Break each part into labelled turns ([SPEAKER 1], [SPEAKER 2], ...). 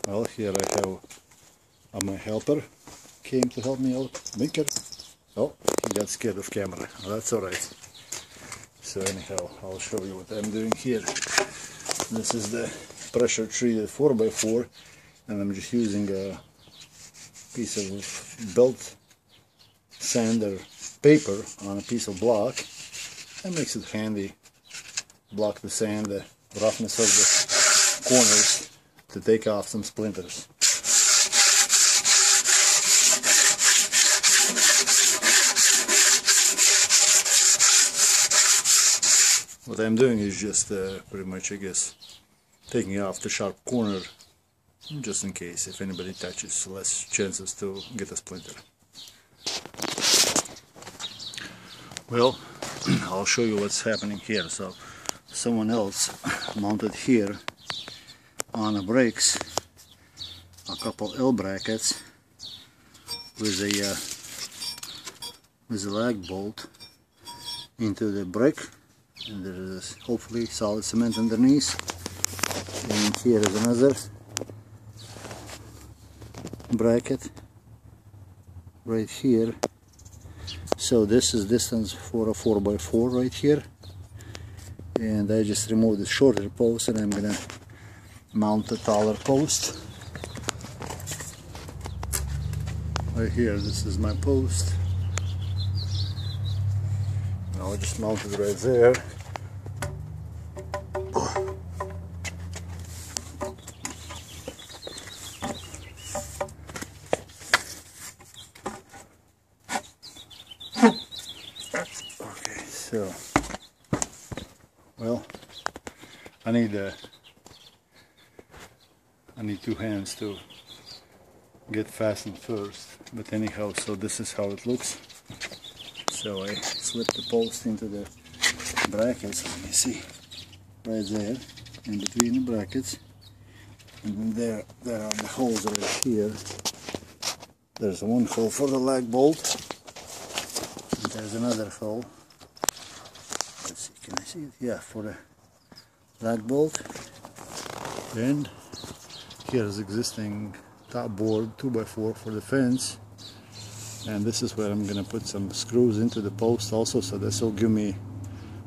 [SPEAKER 1] Well, here I have my helper came to help me out. Binker. Oh, he got scared of camera. Well, that's alright. So anyhow, I'll show you what I'm doing here. This is the pressure treated 4x4, and I'm just using a piece of belt sander paper on a piece of block. That makes it handy. Block the sand, the roughness of the corners to take off some splinters. What I'm doing is just pretty much, I guess, taking off the sharp corner just in case if anybody touches, less chances to get a splinter. Well, I'll show you what's happening here. So someone else mounted here on the brakes a couple L brackets with a lag bolt into the brake, and there is hopefully solid cement underneath. And here is another bracket right here. So this is distance for a 4x4 right here, and I just removed the shorter post and I'm gonna mount a taller post right here. This is my post. I'll just mount it right there. Okay, so well, I need two hands to get fastened first, but anyhow, so this is how it looks. So I slip the post into the brackets, let me see, right there, in between the brackets, and then there are the holes right here. There's one hole for the lag bolt, and there's another hole, let's see, can I see it? Yeah, for the lag bolt. And here's existing top board 2x4 for the fence, and this is where I'm gonna put some screws into the post also, so this will give me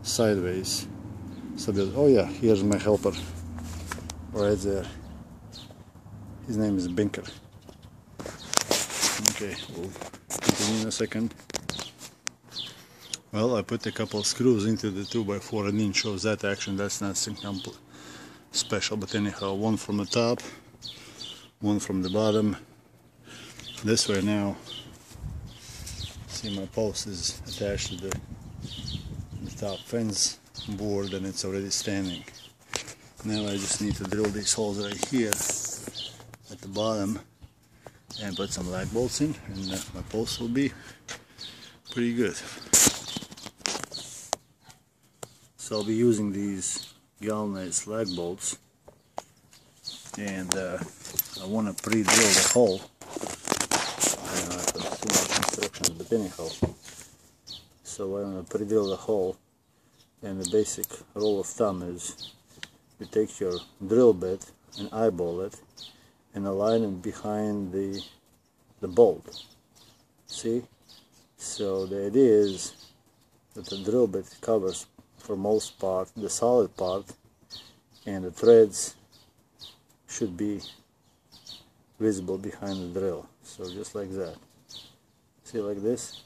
[SPEAKER 1] sideways. So that, oh yeah, here's my helper right there. His name is Binker. Okay, we'll continue in a second. Well, I put a couple of screws into the 2x4. I didn't show that action, that's nothing special, but anyhow, one from the top, one from the bottom. This way now, see, my post is attached to the top fence board and it's already standing. Now I just need to drill these holes right here at the bottom and put some lag bolts in, and my post will be pretty good. So I'll be using these galvanized lag bolts, and I want to pre-drill the hole. I don't know if there's too much instructions, but anyhow. So I want to pre-drill the hole, and the basic rule of thumb is you take your drill bit and eyeball it and align it behind the bolt. See? So the idea is that the drill bit covers for most part the solid part, and the threads should be visible behind the drill. So just like that. See, like this?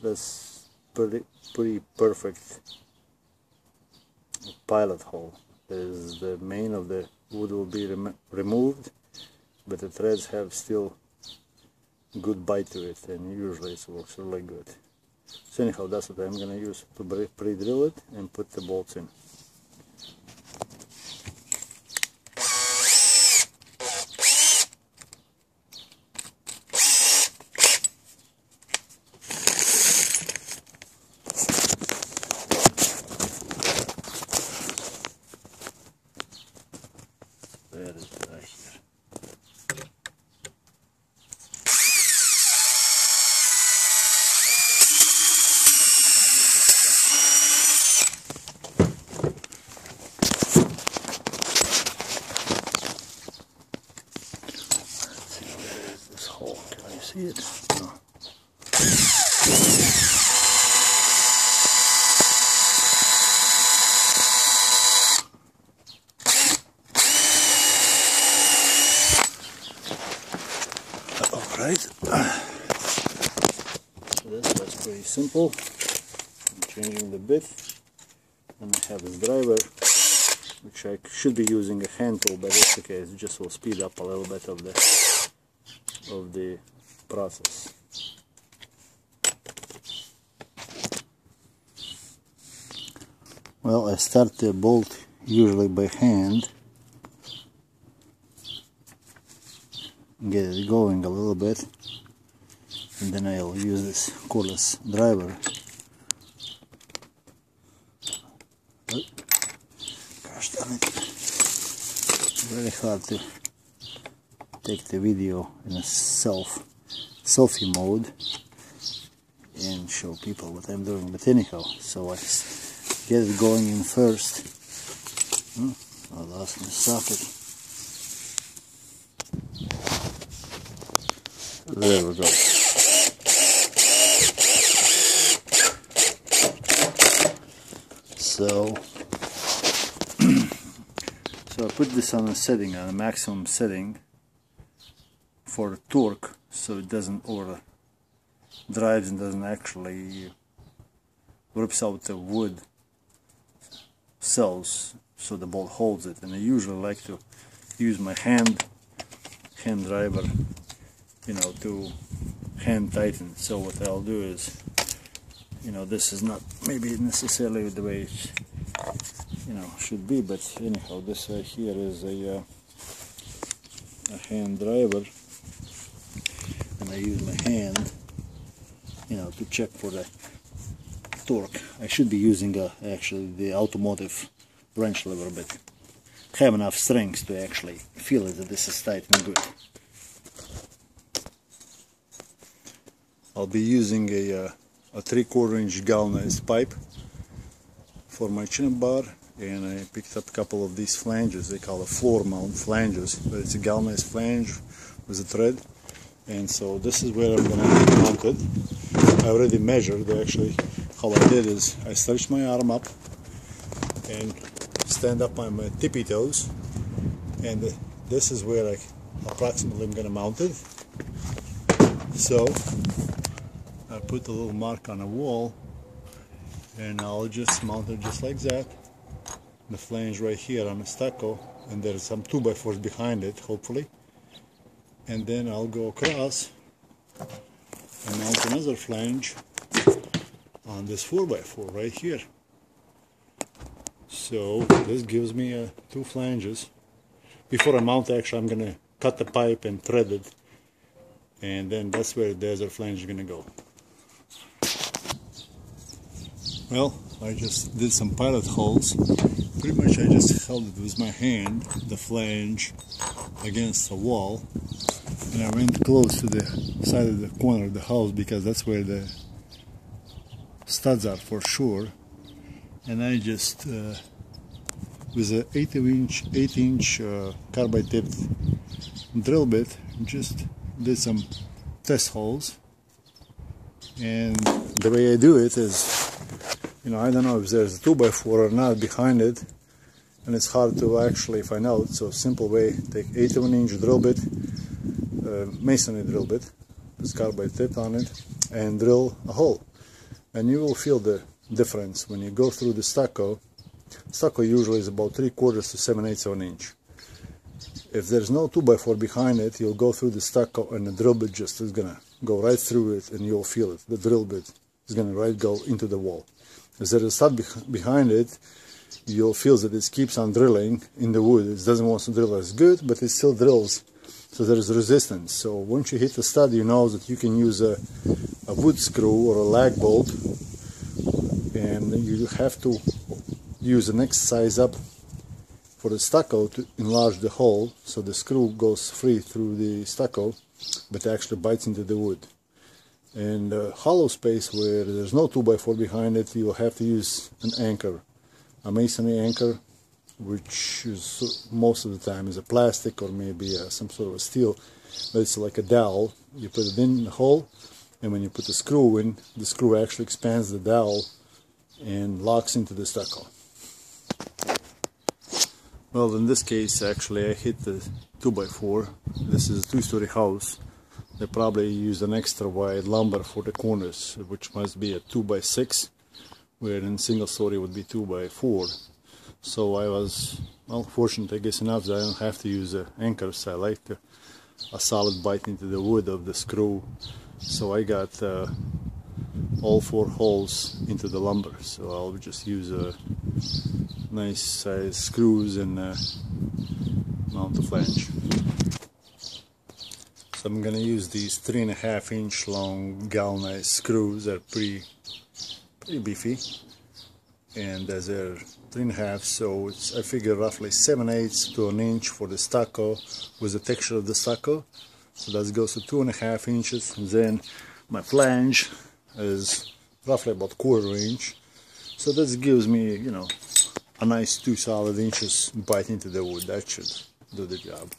[SPEAKER 1] That's pretty perfect pilot hole. There's the main of the wood will be removed, but the threads have still good bite to it, and usually it works really good. So anyhow, that's what I'm gonna use to pre-drill it and put the bolts in. That is right here. see it? No. Alright, so that's pretty simple. I'm changing the bit, and I have this driver, which I should be using a hand tool, but it's okay. It just will speed up a little bit of the process. Well, I start the bolt usually by hand, get it going a little bit, and then I'll use this cordless driver. Oh, gosh darn it, it's very hard to take the video in a selfie mode and show people what I'm doing, but anyhow, so I get it going in first. I lost my socket. There we go. So I put this on a setting, on a maximum setting for the torque, so it doesn't drives and doesn't actually rips out the wood cells, so the bolt holds it. And I usually like to use my hand driver, you know, to hand tighten. So what I'll do is, you know, this is not maybe necessarily the way it, you know, should be, but anyhow, this right here is a hand driver, and I use my hand, you know, to check for the torque. I should be using actually the automotive wrench lever, but have enough strength to actually feel it that this is tight and good. I'll be using a 3/4 inch galvanized pipe for my chin bar, and I picked up a couple of these flanges. They call it floor mount flanges, but it's a galvanized flange with a thread. And so this is where I'm going to mount it. I already measured. Actually, how I did is I stretched my arm up and stand up on my tippy toes, and this is where I approximately am going to mount it. So I put a little mark on a wall, and I'll just mount it just like that. The flange right here on the stucco, and there's some 2x4s behind it, hopefully. And then I'll go across and mount another flange on this 4x4 right here. So this gives me 2 flanges. Before I mount, actually, I'm going to cut the pipe and thread it, and then that's where the other flange is going to go. Well, I just did some pilot holes. Pretty much I just held it with my hand, the flange, against the wall, and I went close to the side of the corner of the house because that's where the studs are for sure. And I just, with an 8-inch carbide tipped drill bit, just did some test holes. And the way I do it is, you know, I don't know if there's a 2x4 or not behind it, and it's hard to actually find out. So simple way, take 8-inch drill bit, masonry drill bit, with carbide tip on it, and drill a hole. And you will feel the difference when you go through the stucco. Stucco usually is about 3/4 to 7/8 of an inch. If there's no 2x4 behind it, you'll go through the stucco and the drill bit just is gonna go right through it, and you'll feel it. The drill bit is gonna go into the wall. If there is a stud behind it, you'll feel that it keeps on drilling in the wood. It doesn't want to drill as good, but it still drills, so there is resistance. So once you hit the stud, you know that you can use a wood screw or a lag bolt, and you have to use the next size up for the stucco to enlarge the hole, so the screw goes free through the stucco, but actually bites into the wood. And hollow space where there's no 2x4 behind it, you'll have to use an anchor, a masonry anchor, which is most of the time is a plastic or maybe some sort of a steel, but it's like a dowel. You put it in the hole, and when you put the screw in, the screw actually expands the dowel and locks into the stucco. Well, in this case, actually, I hit the 2x4. This is a two-story house. They probably used an extra wide lumber for the corners, which must be a 2x6, where in single story would be 2x4. So I was, well, fortunate, I guess, enough that I don't have to use anchors. I like a solid bite into the wood of the screw. So I got all 4 holes into the lumber. So I'll just use nice size screws and mount the flange. So I'm gonna use these 3.5 inch long galvanized screws. They're pretty beefy, and as they're 3.5, so it's, I figure, roughly 7/8 to an inch for the stucco with the texture of the stucco. So that goes to 2.5 inches, and then my flange is roughly about 1/4 inch. So this gives me, you know, a nice 2 solid inches bite into the wood. That should do the job.